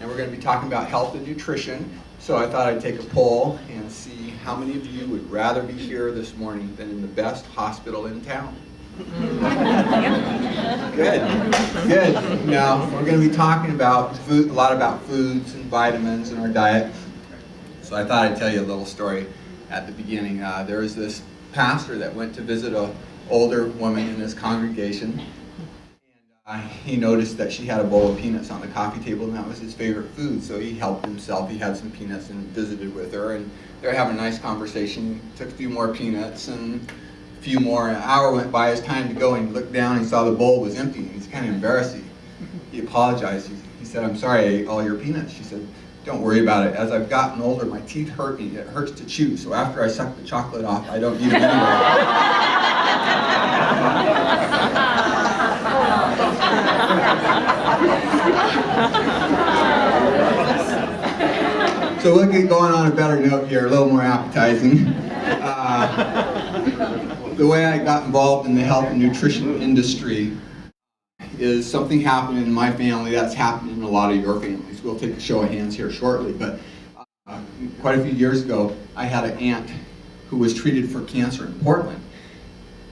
and we're going to be talking about health and nutrition. So I thought I'd take a poll and see how many of you would rather be here this morning than in the best hospital in town. Good, good. Now, we're going to be talking about food, a lot about foods and vitamins in our diet. So I thought I'd tell you a little story at the beginning. There was this pastor that went to visit an older woman in his congregation. And he noticed that she had a bowl of peanuts on the coffee table, and that was his favorite food. So he helped himself. He had some peanuts and visited with her, and they were having a nice conversation. He took a few more peanuts, and a few more. An hour went by. It was time to go, and he looked down and he saw the bowl was empty. And he's kind of embarrassed. He apologized. He said, "I'm sorry I ate all your peanuts." She said, "Don't worry about it. As I've gotten older, my teeth hurt me. It hurts to chew. So after I suck the chocolate off, I don't eat them anymore." So we'll get going on a better note here, a little more appetizing. The way I got involved in the health and nutrition industry is something happened in my family that's happened in a lot of your families. We'll take a show of hands here shortly, but quite a few years ago, I had an aunt who was treated for cancer in Portland,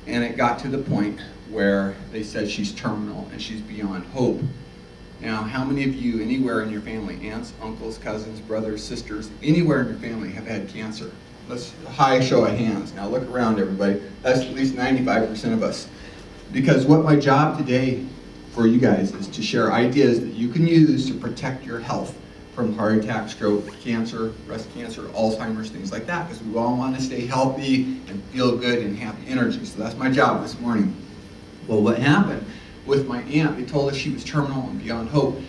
and it got to the point where they said she's terminal and she's beyond hope. Now, how many of you, anywhere in your family, aunts, uncles, cousins, brothers, sisters, anywhere in your family have had cancer? Let's high show of hands. Now look around, everybody. That's at least 95% of us. Because what my job today for you guys is to share ideas that you can use to protect your health from heart attack, stroke, cancer, breast cancer, Alzheimer's, things like that, because we all want to stay healthy and feel good and have energy. So that's my job this morning. Well, what happened with my aunt, they told us she was terminal and beyond hope.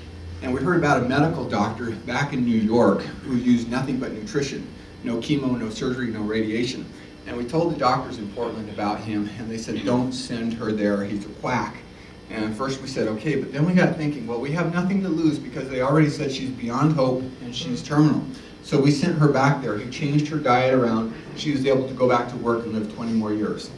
And we heard about a medical doctor back in New York who used nothing but nutrition. No chemo, no surgery, no radiation. And we told the doctors in Portland about him, and they said, "Don't send her there, he's a quack." And first we said, okay, but then we got thinking, well, we have nothing to lose because they already said she's beyond hope and she's terminal. So we sent her back there. He changed her diet around. She was able to go back to work and live 20 more years.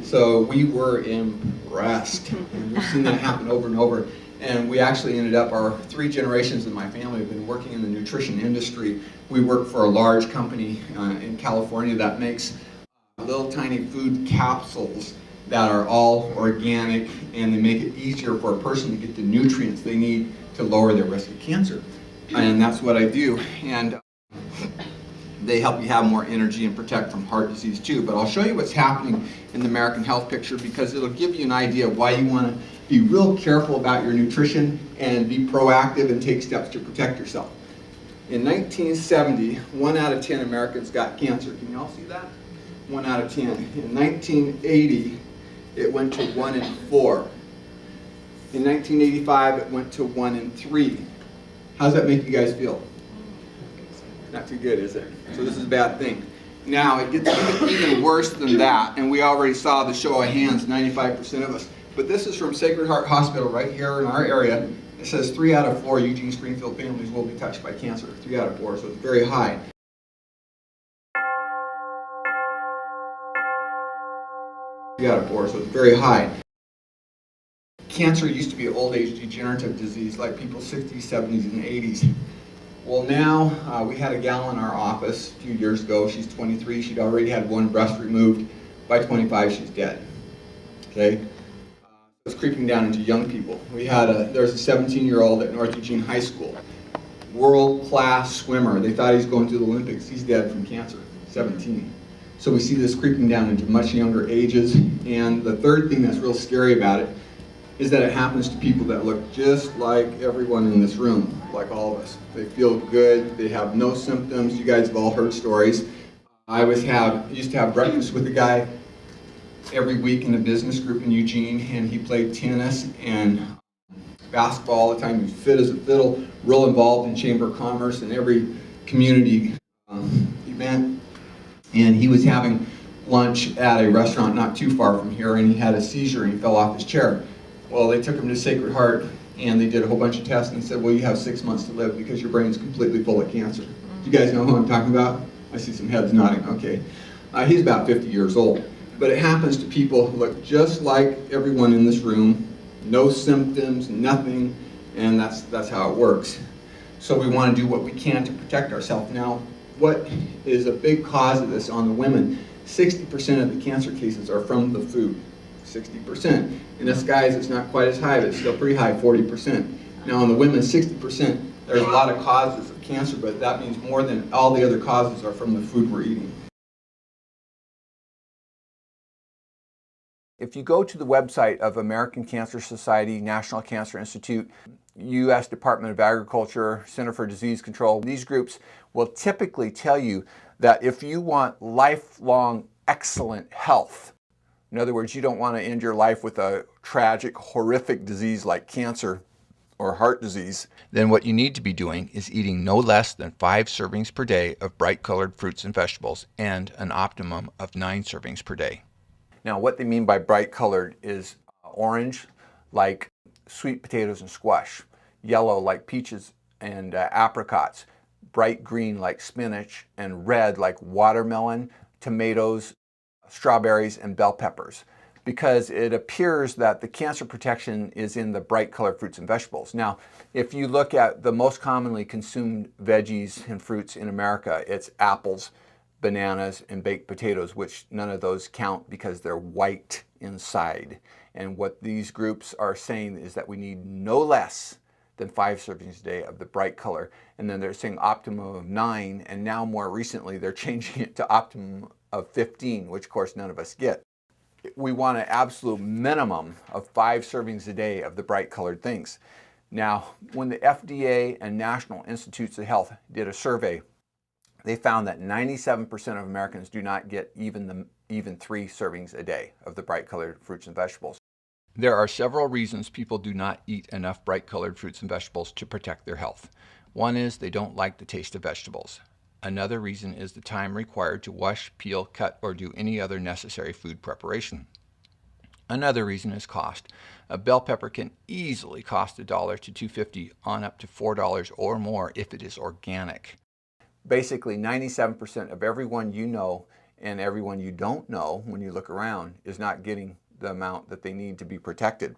So we were impressed. And we've seen that happen over and over. And we actually ended up, our 3 generations in my family have been working in the nutrition industry. We work for a large company in California that makes little tiny food capsules that are all organic, and they make it easier for a person to get the nutrients they need to lower their risk of cancer. And that's what I do. And they help you have more energy and protect from heart disease too. But I'll show you what's happening in the American health picture because it'll give you an idea of why you want to be real careful about your nutrition and be proactive and take steps to protect yourself. In 1970, 1 out of 10 Americans got cancer. Can you all see that? 1 out of 10. In 1980, it went to 1 in 4. In 1985, it went to 1 in 3. How does that make you guys feel? Not too good, is it? So this is a bad thing. Now, it gets even worse than that, and we already saw the show of hands, 95% of us. But this is from Sacred Heart Hospital right here in our area. It says 3 out of 4 Eugene Springfield families will be touched by cancer. 3 out of 4, so it's very high. Out of 4, so it's very high. Cancer used to be an old age degenerative disease like people's 60s, 70s, and 80s. Well, now we had a gal in our office a few years ago. She's 23. She'd already had 1 breast removed. By 25, she's dead. Okay? It's creeping down into young people. There's a 17-year-old at North Eugene High School, world-class swimmer. They thought he was going to the Olympics. He's dead from cancer, 17. So we see this creeping down into much younger ages. And the third thing that's real scary about it is that it happens to people that look just like everyone in this room, like all of us. They feel good, they have no symptoms. You guys have all heard stories. I used to have breakfast with a guy every week in a business group in Eugene, and he played tennis and basketball all the time. He was fit as a fiddle, real involved in Chamber of Commerce and every community event. And he was having lunch at a restaurant not too far from here, and he had a seizure and he fell off his chair. Well, they took him to Sacred Heart, and they did a whole bunch of tests and said, well, you have 6 months to live because your brain's completely full of cancer. Do you guys know who I'm talking about? I see some heads nodding. Okay. He's about 50 years old. But it happens to people who look just like everyone in this room, no symptoms, nothing, and that's how it works. So we want to do what we can to protect ourselves. Now, what is a big cause of this on the women? 60% of the cancer cases are from the food. 60%. In us guys, it's not quite as high, but it's still pretty high, 40%. Now, on the women, 60%. There's a lot of causes of cancer, but that means more than all the other causes are from the food we're eating. If you go to the website of American Cancer Society, National Cancer Institute, U.S. Department of Agriculture, Center for Disease Control, these groups will typically tell you that if you want lifelong excellent health, in other words, you don't want to end your life with a tragic, horrific disease like cancer or heart disease, then what you need to be doing is eating no less than 5 servings per day of bright colored fruits and vegetables and an optimum of 9 servings per day. Now, what they mean by bright colored is orange, like sweet potatoes and squash, yellow, like peaches and apricots, bright green, like spinach, and red, like watermelon, tomatoes, strawberries, and bell peppers, because it appears that the cancer protection is in the bright colored fruits and vegetables. Now, if you look at the most commonly consumed veggies and fruits in America, it's apples, bananas, and baked potatoes, which none of those count because they're white inside. And what these groups are saying is that we need no less than 5 servings a day of the bright color. And then they're saying optimum of 9, and now more recently they're changing it to optimum of 15, which of course none of us get. We want an absolute minimum of 5 servings a day of the bright colored things. Now, when the FDA and National Institutes of Health did a survey, they found that 97% of Americans do not get even 3 servings a day of the bright colored fruits and vegetables. There are several reasons people do not eat enough bright colored fruits and vegetables to protect their health. One is they don't like the taste of vegetables. Another reason is the time required to wash, peel, cut, or do any other necessary food preparation. Another reason is cost. A bell pepper can easily cost $1 to $2.50 on up to $4 or more if it is organic. Basically, 97% of everyone you know and everyone you don't know when you look around is not getting the amount that they need to be protected.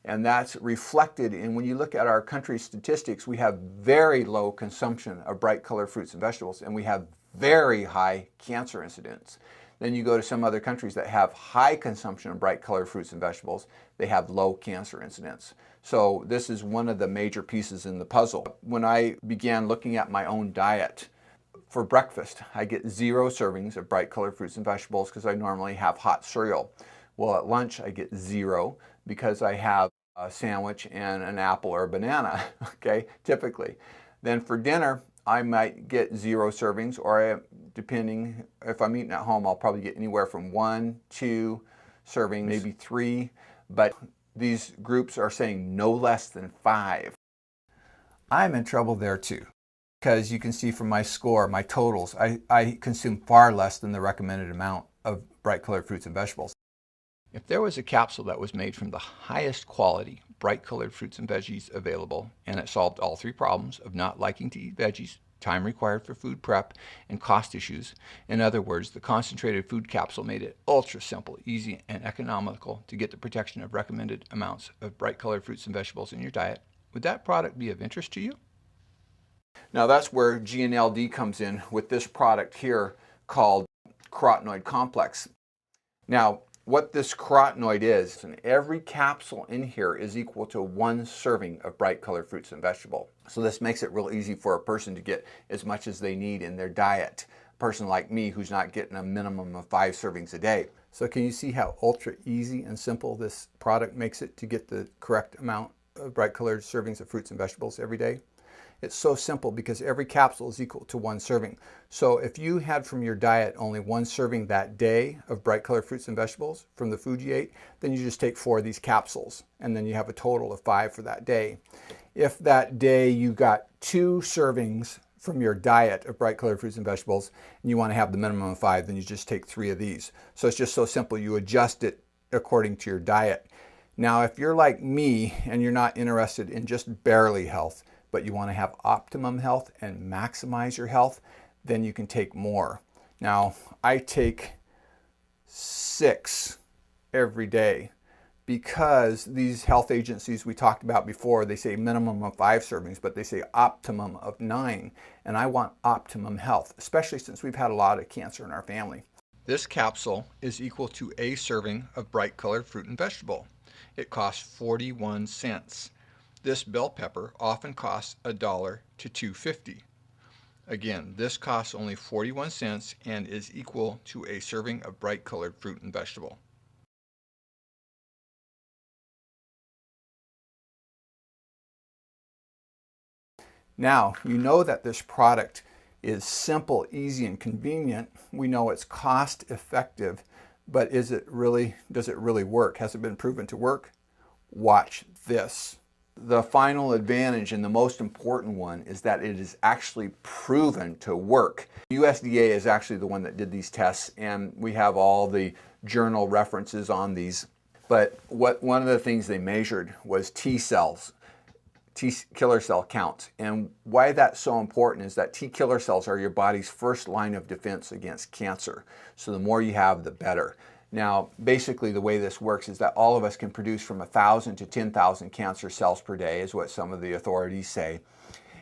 And that's reflected in, when you look at our country's statistics, we have very low consumption of bright colored fruits and vegetables, and we have very high cancer incidence. Then you go to some other countries that have high consumption of bright colored fruits and vegetables, they have low cancer incidence. So this is one of the major pieces in the puzzle. When I began looking at my own diet, for breakfast, I get 0 servings of bright colored fruits and vegetables because I normally have hot cereal. Well, at lunch, I get 0 because I have a sandwich and an apple or a banana, okay, typically. Then for dinner, I might get 0 servings, or depending, if I'm eating at home, I'll probably get anywhere from 1, 2 servings, maybe 3, but these groups are saying no less than 5. I'm in trouble there too, because you can see from my score, my totals, I consume far less than the recommended amount of bright colored fruits and vegetables. If there was a capsule that was made from the highest quality, bright colored fruits and veggies available, and it solved all 3 problems of not liking to eat veggies, time required for food prep, and cost issues, in other words, the concentrated food capsule made it ultra simple, easy, and economical to get the protection of recommended amounts of bright colored fruits and vegetables in your diet, would that product be of interest to you? Now that's where GNLD comes in with this product here called Carotenoid Complex. Now, what this carotenoid is, and every capsule in here is equal to 1 serving of bright colored fruits and vegetables. So this makes it real easy for a person to get as much as they need in their diet. A person like me who's not getting a minimum of 5 servings a day. So can you see how ultra easy and simple this product makes it to get the correct amount of bright colored servings of fruits and vegetables every day? It's so simple because every capsule is equal to 1 serving. So if you had from your diet only 1 serving that day of bright colored fruits and vegetables from the food you ate, then you just take 4 of these capsules and then you have a total of 5 for that day. If that day you got 2 servings from your diet of bright colored fruits and vegetables and you want to have the minimum of 5, then you just take 3 of these. So it's just so simple. You adjust it according to your diet. Now, if you're like me and you're not interested in just barely health, but you want to have optimum health and maximize your health, then you can take more. Now, I take 6 every day because these health agencies we talked about before, they say minimum of 5 servings, but they say optimum of 9. And I want optimum health, especially since we've had a lot of cancer in our family. This capsule is equal to a serving of bright colored fruit and vegetable. It costs 41 cents. This bell pepper often costs $1 to $2.50. Again, this costs only 41 cents and is equal to a serving of bright colored fruit and vegetable. Now, you know that this product is simple, easy, and convenient. We know it's cost effective, but does it really work? Has it been proven to work? Watch this. The final advantage and the most important one is that it is actually proven to work. USDA is actually the one that did these tests, and we have all the journal references on these. But one of the things they measured was T cells. T killer cell counts. And why that's so important is that T killer cells are your body's first line of defense against cancer. So the more you have, the better. Now, basically the way this works is that all of us can produce from 1,000 to 10,000 cancer cells per day, is what some of the authorities say.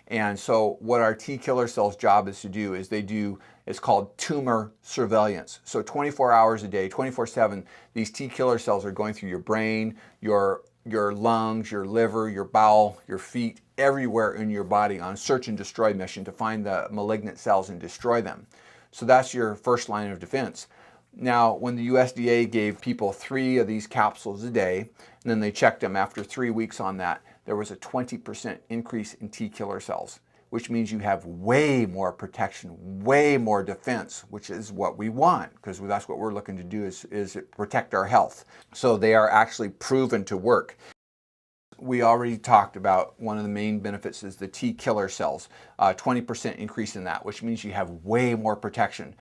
And so what our T killer cells' job is to do is it's called tumor surveillance. So 24 hours a day, 24/7, these T killer cells are going through your brain, your lungs, your liver, your bowel, your feet, everywhere in your body on search and destroy mission to find the malignant cells and destroy them. So that's your first line of defense. Now, when the USDA gave people 3 of these capsules a day, and then they checked them after 3 weeks on that, there was a 20% increase in T killer cells, which means you have way more protection, way more defense, which is what we want, because that's what we're looking to do is protect our health. So they are actually proven to work. We already talked about one of the main benefits is the T killer cells, 20% increase in that, which means you have way more protection.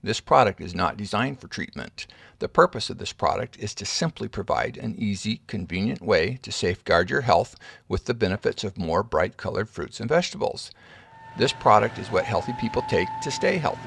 This product is not designed for treatment. The purpose of this product is to simply provide an easy, convenient way to safeguard your health with the benefits of more bright colored fruits and vegetables. This product is what healthy people take to stay healthy.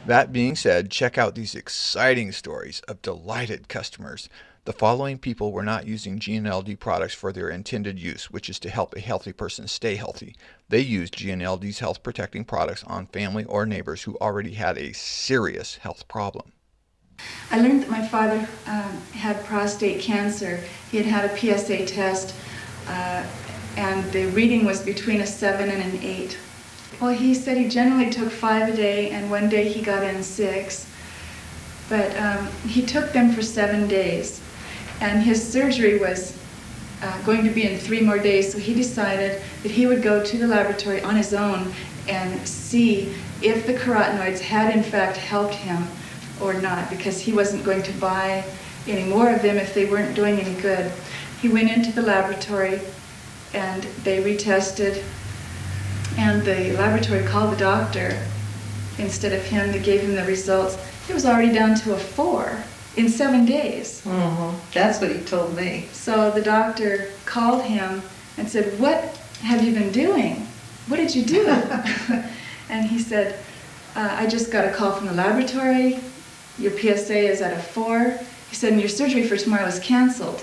That being said, check out these exciting stories of delighted customers. The following people were not using GNLD products for their intended use, which is to help a healthy person stay healthy. They used GNLD's health protecting products on family or neighbors who already had a serious health problem. I learned that my father had prostate cancer. He had had a PSA test, and the reading was between a 7 and an 8. Well, he said he generally took 5 a day, and one day he got in 6. But he took them for 7 days. And his surgery was going to be in 3 more days, so he decided that he would go to the laboratory on his own and see if the carotenoids had in fact helped him or not, because he wasn't going to buy any more of them if they weren't doing any good. He went into the laboratory and they retested, and the laboratory called the doctor instead of him. They gave him the results. It was already down to a 4 in 7 days. That's what he told me. So the doctor called him and said, "What have you been doing? What did you do?" And he said, "I just got a call from the laboratory. Your PSA is at a 4. He said, "And your surgery for tomorrow is canceled."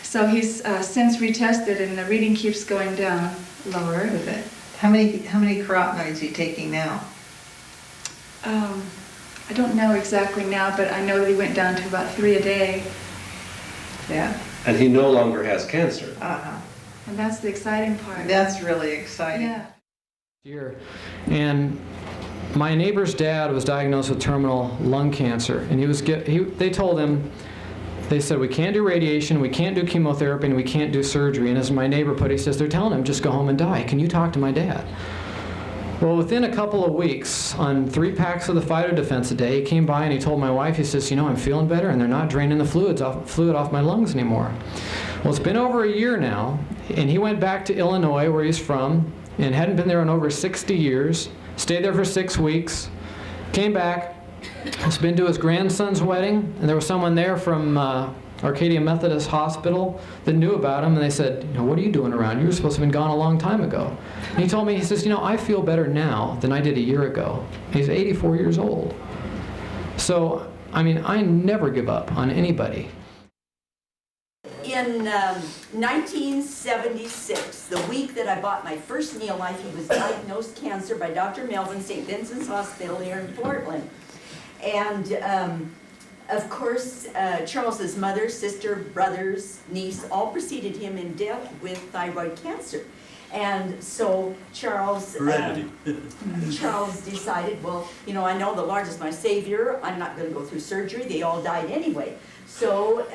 So he's since retested, and the reading keeps going down lower. How many carotenoids are you taking now? I don't know exactly now, but I know that he went down to about 3 a day. Yeah. And he no longer has cancer. And that's the exciting part. That's really exciting. Yeah. And my neighbor's dad was diagnosed with terminal lung cancer, and they told him, they said, "We can't do radiation, we can't do chemotherapy, and we can't do surgery." And as my neighbor put it, he says, "They're telling him just go home and die. Can you talk to my dad?" Well, within a couple of weeks, on 3 packs of the Phytodefense a day, he came by and he told my wife, he says, "You know, I'm feeling better, and they're not draining the fluid off my lungs anymore." Well, it's been over a year now, and he went back to Illinois, where he's from, and hadn't been there in over 60 years, stayed there for 6 weeks, came back, has been to his grandson's wedding, and there was someone there from Arcadia Methodist Hospital that knew about him, and they said, you know, what are you doing around? You were supposed to have been gone a long time ago. And he told me, he says, you know, I feel better now than I did a year ago. He's 84 years old. So, I mean, I never give up on anybody. In 1976, the week that I bought my first NEOLIFE, he was diagnosed cancer by Dr. Melvin, St. Vincent's Hospital here in Portland. And of course, Charles's mother, sister, brothers, niece, all preceded him in death with thyroid cancer. And so Charles decided, well, you know, I know the Lord is my Savior. I'm not going to go through surgery. They all died anyway. So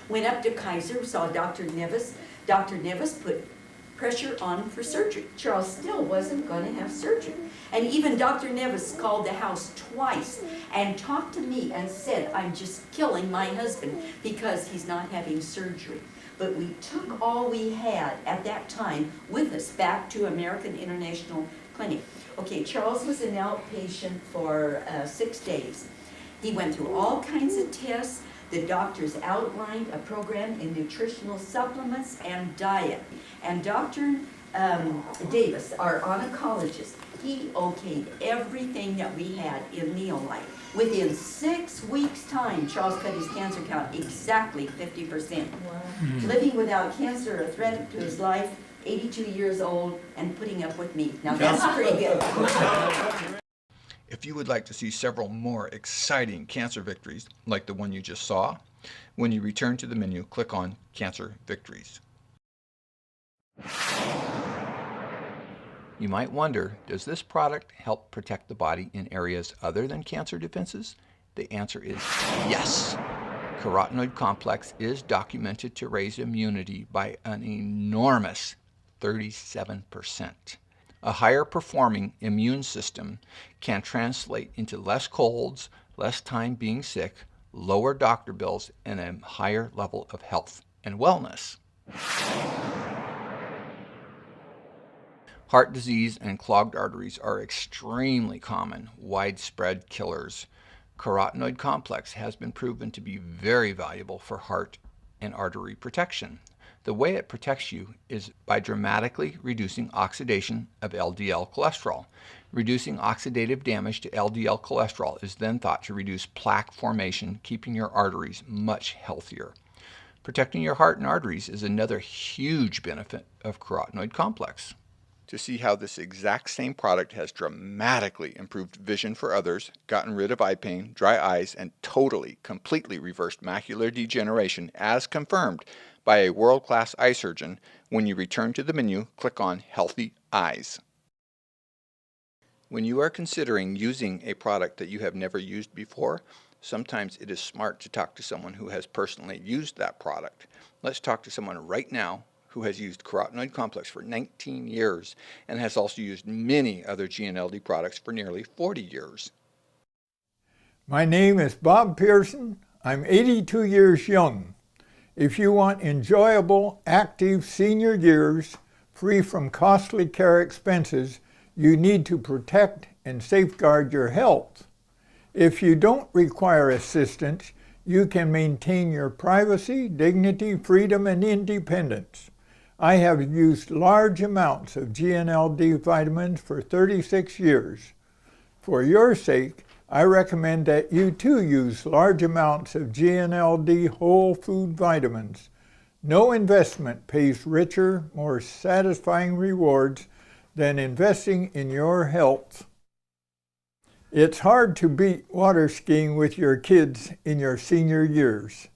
went up to Kaiser, saw Dr. Nevis. Dr. Nevis put pressure on for surgery. Charles still wasn't going to have surgery. And even Dr. Nevis called the house twice and talked to me and said, I'm just killing my husband because he's not having surgery. But we took all we had at that time with us back to American International Clinic. Okay, Charles was an outpatient for 6 days. He went through all kinds of tests. The doctors outlined a program in nutritional supplements and diet. And Dr. Davis, our oncologist, he okayed everything that we had in NEOLIFE. Within 6 weeks' time, Charles cut his cancer count exactly 50%. Wow. Living without cancer, a threat to his life, 82 years old, and putting up with me. Now that's pretty good. If you would like to see several more exciting cancer victories, like the one you just saw, when you return to the menu, click on Cancer Victories. You might wonder, does this product help protect the body in areas other than cancer defenses? The answer is yes. Carotenoid complex is documented to raise immunity by an enormous 37%. A higher performing immune system can translate into less colds, less time being sick, lower doctor bills, and a higher level of health and wellness. Heart disease and clogged arteries are extremely common, widespread killers. Carotenoid complex has been proven to be very valuable for heart and artery protection. The way it protects you is by dramatically reducing oxidation of LDL cholesterol. Reducing oxidative damage to LDL cholesterol is then thought to reduce plaque formation, keeping your arteries much healthier. Protecting your heart and arteries is another huge benefit of carotenoid complex. To see how this exact same product has dramatically improved vision for others, gotten rid of eye pain, dry eyes, and completely reversed macular degeneration as confirmed by a world-class eye surgeon, when you return to the menu, click on Healthy Eyes. When you are considering using a product that you have never used before, sometimes it is smart to talk to someone who has personally used that product. Let's talk to someone right now who has used carotenoid complex for 19 years and has also used many other GNLD products for nearly 40 years. My name is Bob Pearson. I'm 82 years young. If you want enjoyable, active senior years, free from costly care expenses, you need to protect and safeguard your health. If you don't require assistance, you can maintain your privacy, dignity, freedom, and independence. I have used large amounts of GNLD vitamins for 36 years. For your sake, I recommend that you too use large amounts of GNLD whole food vitamins. No investment pays richer, more satisfying rewards than investing in your health. It's hard to beat water skiing with your kids in your senior years.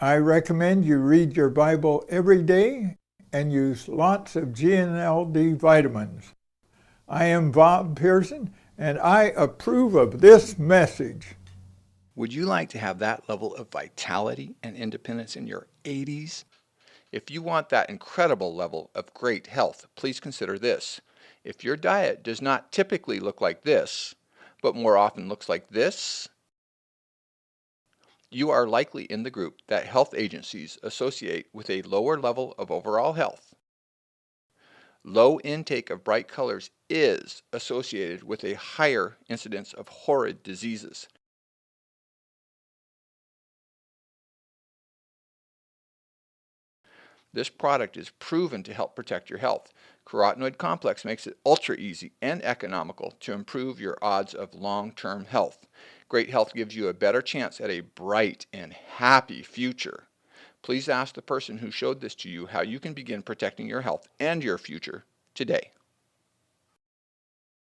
I recommend you read your Bible every day and use lots of GNLD vitamins. I am Bob Pearson, and I approve of this message. Would you like to have that level of vitality and independence in your 80s? If you want that incredible level of great health, please consider this. If your diet does not typically look like this, but more often looks like this, you are likely in the group that health agencies associate with a lower level of overall health. Low intake of bright colors is associated with a higher incidence of horrid diseases. This product is proven to help protect your health. Carotenoid Complex makes it ultra easy and economical to improve your odds of long-term health. Great health gives you a better chance at a bright and happy future. Please ask the person who showed this to you how you can begin protecting your health and your future today.